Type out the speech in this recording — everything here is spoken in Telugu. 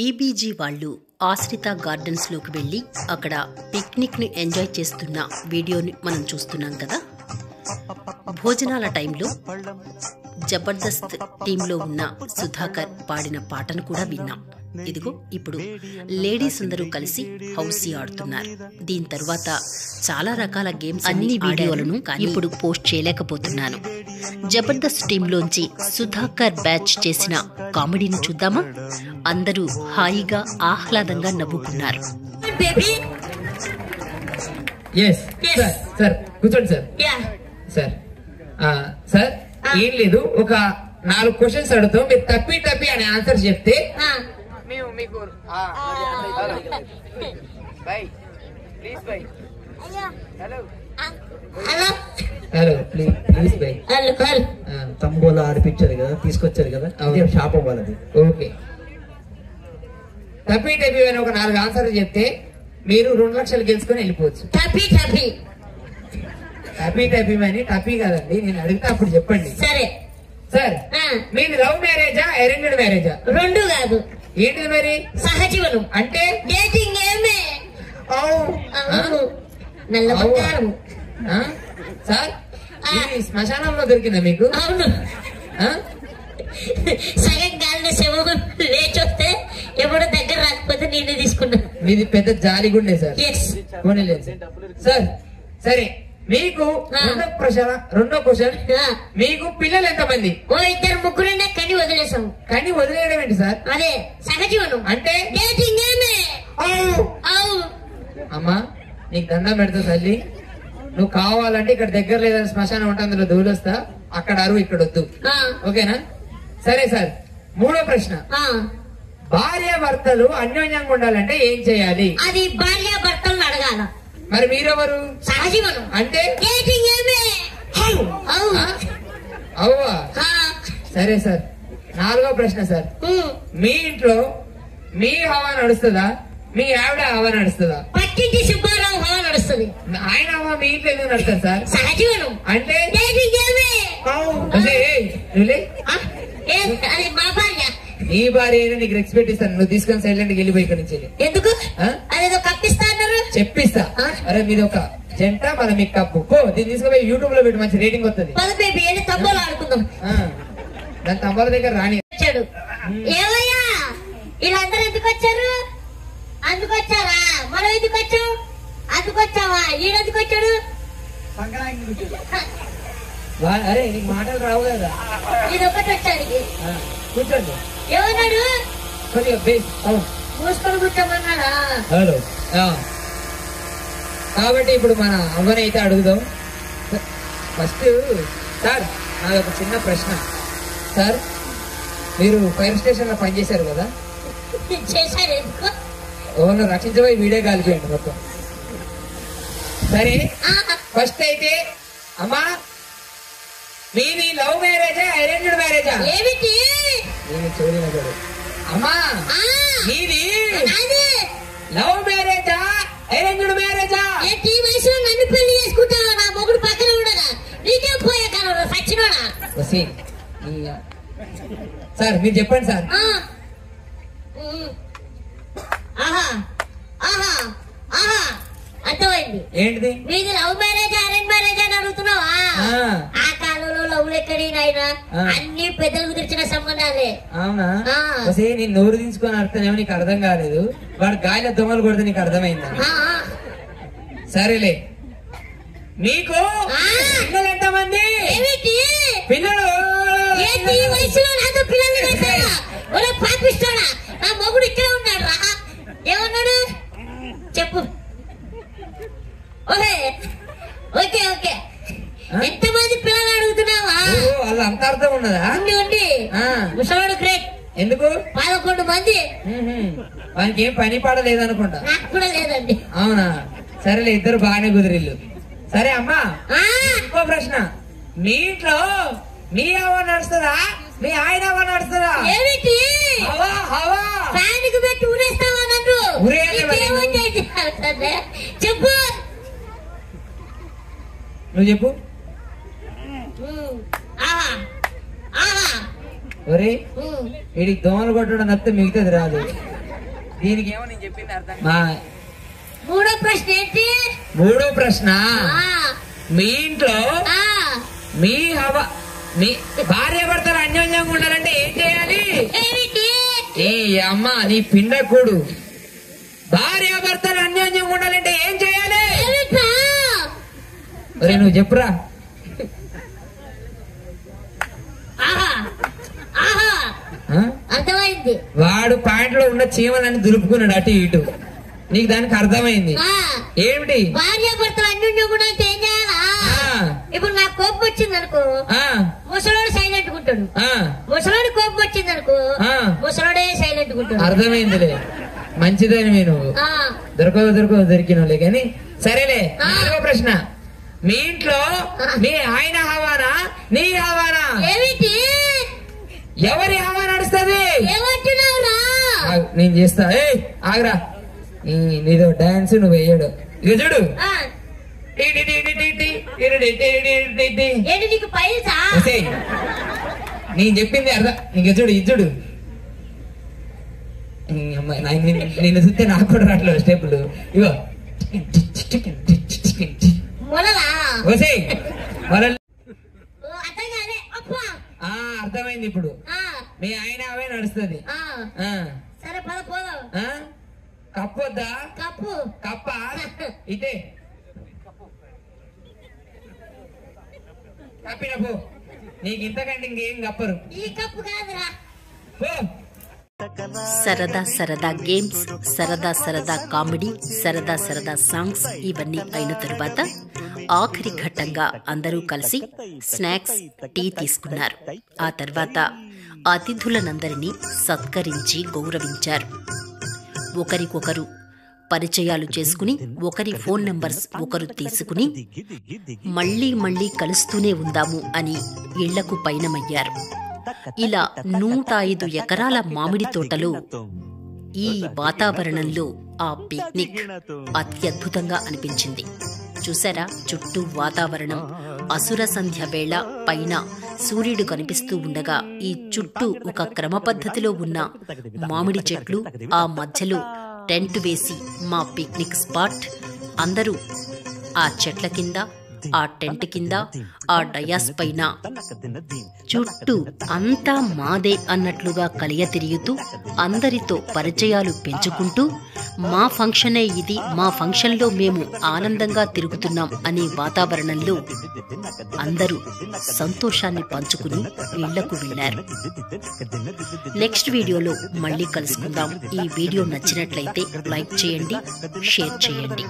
బీబీజీ వాళ్ళు ఆశ్రిత గార్డెన్స్లోకి వెళ్ళి అక్కడ పిక్నిక్ని ఎంజాయ్ చేస్తున్న వీడియోని మనం చూస్తున్నాం కదా. భోజనాల టైంలో జబర్దస్త్ టీంలో ఉన్న సుధాకర్ పాడిన పాటను కూడా విన్నాం. ఇదిగో ఇప్పుడు లేడీస్ అందరూ కలిసి హౌసీ ఆడుతున్నారు. దీని తర్వాత చాలా రకాల గేమ్స్ అన్ని వీడియోలను ఇప్పుడు పోస్ట్ చేయలేకపోతున్నాను. జబర్దస్త్ టీంలోంచి సుధాకర్ బ్యాచ్ చేసిన కామెడీని చూద్దామా? అందరూ హాయిగా ఆహ్లాదంగా నవ్వుకున్నారు. సార్ ఏం లేదు, ఒక 4 క్వశ్చన్స్ అడుగుతాం, మీరు తప్పి అని ఆన్సర్ చెప్తే మేము మీకు హలో ప్లీజ్ బై తంబోలా ఆడిపించారు కదా, తీసుకొచ్చారు కదా, షాప్ అవ్వాలి. ఓకే, తప్పి అని ఒక 4 ఆన్సర్లు చెప్తే మీరు 2 లక్షలు గెలుచుకొని వెళ్ళిపోవచ్చు. టపీ అని టపీ కదండి, నేను అడిగితే అప్పుడు చెప్పండి. సరే సార్, మీది లవ్ మ్యారేజా అరేంజ్డ్ మ్యారేజా? 2 కాదు. ఏంటిది మరి? సహజీవనం అంటే డేటింగ్. ఏమే నల్ల బంగారం. సార్, ఇది శ్మశానంలో దొరికిందా మీకు? అవును. సగం గాలిలో శవం లేచొస్తే ఎవడో దగ్గర రాకపోతే నేను తీసుకున్నా. మీది పెద్ద జాలిగుండే సార్. సార్ సరే, మీకు రెండో క్వశ్చన్, మీకు పిల్లలు ఎంతమంది? 2 ముగ్గురునే కని వదిలేసాం. కని వదిలేయడం ఏంటి సార్? అదే సహజీవనం అంటే డేటింగ్. ఏమే అమ్మా, నీకు దండం పెడతా తల్లి, నువ్వు కావాలంటే ఇక్కడ దగ్గర లేదని శ్మశానం ఉంటే అందులో దూలొస్తా, అక్కడ అరువు ఇక్కడ వద్దు, ఓకేనా? సరే సార్, 3వ ప్రశ్న, భార్య భర్తలు అన్యోన్యంగా ఉండాలంటే ఏం చేయాలి? అది భార్య భర్తలను అడగాల. మరి మీరెవరు? సహజీవనం అంటే డేటింగ్. ఏమే అవ్వా. సరే సార్, 4వ ప్రశ్న సార్, మీ ఇంట్లో మీ హవా నడుస్తుందా, మీ ఆవిడ హవా నడుస్తుందా? పక్కింటి సుబ్బారావు హవా నడుస్తుంది. ఆయన హవా మీ ఇంట్లో ఎందుకు నడుస్తుంది సార్? సహజీవనం అంటే డేటింగ్. ఏమే అది మా భార్య. నీ భార్య అయినా నీకు రెస్పెక్ట్ ఇస్తాను, నువ్వు తీసుకొని సైలెంట్ వెళ్ళిపోయి ఇక్కడ నుంచి. ఎందుకు? అదేదో కప్పిస్తా అన్నారు. చెప్పిస్తా. అరే మీది ఒక జంట, మన మీకు కప్పు. దీన్ని తీసుకుపోయి యూట్యూబ్ లో పెట్టి మంచి రేటింగ్ వస్తుంది. తబ్బోలు ఆడుకుందాం. దాని తమ్ముల దగ్గర రాని వచ్చాడు. ఏవయ్యా వీళ్ళందరూ ఎందుకు వచ్చారు? అందుకొచ్చారా? మనం ఎందుకు వచ్చాం? అందుకొచ్చావా? ఈడెందుకు వచ్చాడు? అరే నీకు మాటలు రావు కదా. ఇది ఒకటి వచ్చాడు. కూర్చోండి. ఏమన్నాడు? కొద్దిగా మూసుకొని కూర్చోమన్నాడా? హలో. కాబట్టి ఇప్పుడు మన అవ్వనైతే అడుగుదాం. ఫస్ట్ సార్, నాది ఒక చిన్న ప్రశ్న. సార్, మీరు ఫైర్ స్టేషన్ లో పనిచేశారు కదా? చేశారు. ఎందుకు? ఓను రక్షించబోయి వీడియో కాలిపోయింది మొత్తం. సరే, ఫస్ట్ అయితే అమ్మా, మీది లవ్ మ్యారేజా అరేంజ్డ్ మ్యారేజా? ఏమిటి? చూడలేదు అమ్మా, మీది లవ్ మ్యారేజా అరేంజ్డ్ మ్యారేజా? ఈ వయసులో నన్ను పెళ్లి చేసుకుంటావా? నా మొగుడు పక్కన ఉండగా నీకే పోయే కాలం సచ్చినోడా? సార్ మీరు చెప్పండి సార్. అర్థమైంది. ఏంటిది? మీది లవ్ మ్యారేజ్ అరేంజ్ మ్యారేజ్ అని అడుగుతున్నావా? ఆ కాలంలో లవ్లు ఎక్కడి నాయన, అన్ని పెద్దలకు తెచ్చిన సంబంధాలే. అవునా? నేను నోరు దించుకొని అర్థమేమో నీకు అర్థం కాలేదు, వాడు గాలిలో దొంగలు కొడితే నీకు అర్థమైందా? సరేలే, మీకు పిల్లలు ఎంతమంది? పిల్లలు ఈ వయసులో నాతో పిల్లల్ని కట్టారా? పాపిస్తాడా? నా మొగుడు ఇక్కడే ఉన్నాడు రా. ఏమన్నాడు చెప్పు. ఓకే ఓకే, ఎంతమంది పిల్లలు అడుగుతున్నావా? వాళ్ళ అంత అర్థం ఉన్నదా? ఉండి ముసలాడు గ్రేట్. ఎందుకు? 11 మంది. వానికి ఏం పని పాడలేదనుకుంటా. నాకు కూడా లేదండి. అవునా? సరేలే, ఇద్దరు బాగానే కుదిరిల్లు. సరే అమ్మా, ఇంకో ప్రశ్న, మీ ఇంట్లో మీ హవా నడుస్తుందా, మీ ఆయన హవా నడుస్తుందా? ఏమిటి? ఫ్యాన్కి పెట్టి ఊరేస్తావా నన్ను? చెప్పు. నువ్వు చెప్పు. ఒరే వీడికి దోమలు కొట్టడం తప్పితే మిగతాది రాదు. దీనికి ఏమో నేను చెప్పింది అర్థం మూడో ప్రశ్న ఏంటి? మూడో ప్రశ్న ఆ, మీ ఇంట్లో ఆ, మీ భార్య భర్తలు అన్యోన్యంగా ఉండాలంటే ఏం చేయాలి? ఏమిటి? ఏ అమ్మ నీ పిండకూడు. భార్య భర్తలు అన్యోన్యంగా ఉండాలంటే ఏం చేయాలి? ఏమిటా? ఒరే నువ్వు చెప్పురా. ఆహా, ఆహా, ఆ? అర్థమైంది. వాడు పాయింట్లో ఉన్న చీమలని దులుపుకున్నాడు అటు ఇటు. నీకు దానికి అర్థమైంది ఆ, ఏమిటి? భార్య భర్తలు అన్యోన్యం కూడా ఏం చేయాలా? ఇప్పుడు నాకు కోపం వచ్చింది అనుకో, ముసలోడు సైలెంట్ ఉంటాడు. ముసలోడు కోపం వచ్చింది అనుకో, ముసలోడే సైలెంట్ ఉంటాడు. అర్థమైందిలే, మంచిదని నేను దొరికినలే కానీ సరేలే. నాలుగో ప్రశ్న, మీ ఇంట్లో మీ ఆయన హవానా నీ హవానా? ఏమిటి? ఎవరి హవా నడుస్తుంది? ఏమంటున్నావురా? నేను చేస్తా. ఏ ఆగరా, నీదో డాన్స్ నువ్వు వేయడు. ఇక చూడు, ఏంటి నీకు పైసా? నేను చెప్పింది అర్థం. ఇంక చూడు ఇచ్చుడు, నిన్ను చూస్తే నాకు కూడా రావట్లేదు స్టెప్పులు. ఇగో మొలలా? అర్థమైంది. ఇప్పుడు మీ ఆయన అవే నడుస్తుంది. సరే పద పోదాం. కప్పొద్దా? కప్పు కప్ప ఇదే కప్పిన పో. నీకు ఇంతకంటే ఇంకేం కప్పరు. ఈ కప్పు కాదురా. పో. సరదా సరదా గేమ్స్, సరదా సరదా కామెడీ, సరదా సరదా సాంగ్స్ ఇవన్నీ అయిన తరువాత ఆఖరి ఘట్టంగా అందరూ కలిసి స్నాక్స్, టీ తీసుకున్నారు. ఆ తర్వాత అతిథులనందరినీ సత్కరించి గౌరవించారు. ఒకరికొకరు పరిచయాలు చేసుకుని ఒకరి ఫోన్ నెంబర్స్ ఒకరు తీసుకుని మళ్లీ మళ్లీ కలుస్తూనే ఉందాము అని ఇళ్లకు పయనమయ్యారు. ఇలా 105 ఎకరాల మామిడి తోటలో ఈ వాతావరణంలో ఆ పిక్నిక్ అత్యద్భుతంగా అనిపించింది. చూసారా, చుట్టూ వాతావరణం అసుర సంధ్య వేళ, పైన సూర్యుడు కనిపిస్తూ ఉండగా ఈ చుట్టూ ఒక క్రమ పద్ధతిలో ఉన్న మామిడి చెట్లు, ఆ మధ్యలో టెంట్ వేసి మా పిక్నిక్ స్పాట్. అందరూ ఆ చెట్ల కింద, ఆ టెంట్ కింద, ఆ డయాస్ పైన చుట్టూ అంతా మాదే అన్నట్లుగా కలియ తిరుగుతూ అందరితో పరిచయాలు పెంచుకుంటూ మా ఫంక్షనే ఇది, మా ఫంక్షన్లో మేము ఆనందంగా తిరుగుతున్నాం అనే వాతావరణంలో అందరూ సంతోషాన్ని పంచుకుని ఇళ్లకు వెళ్లారు. నెక్స్ట్ వీడియోలో మళ్ళీ కలుసుకుందాం. ఈ వీడియో నచ్చినట్లయితే లైక్ చేయండి, షేర్ చేయండి.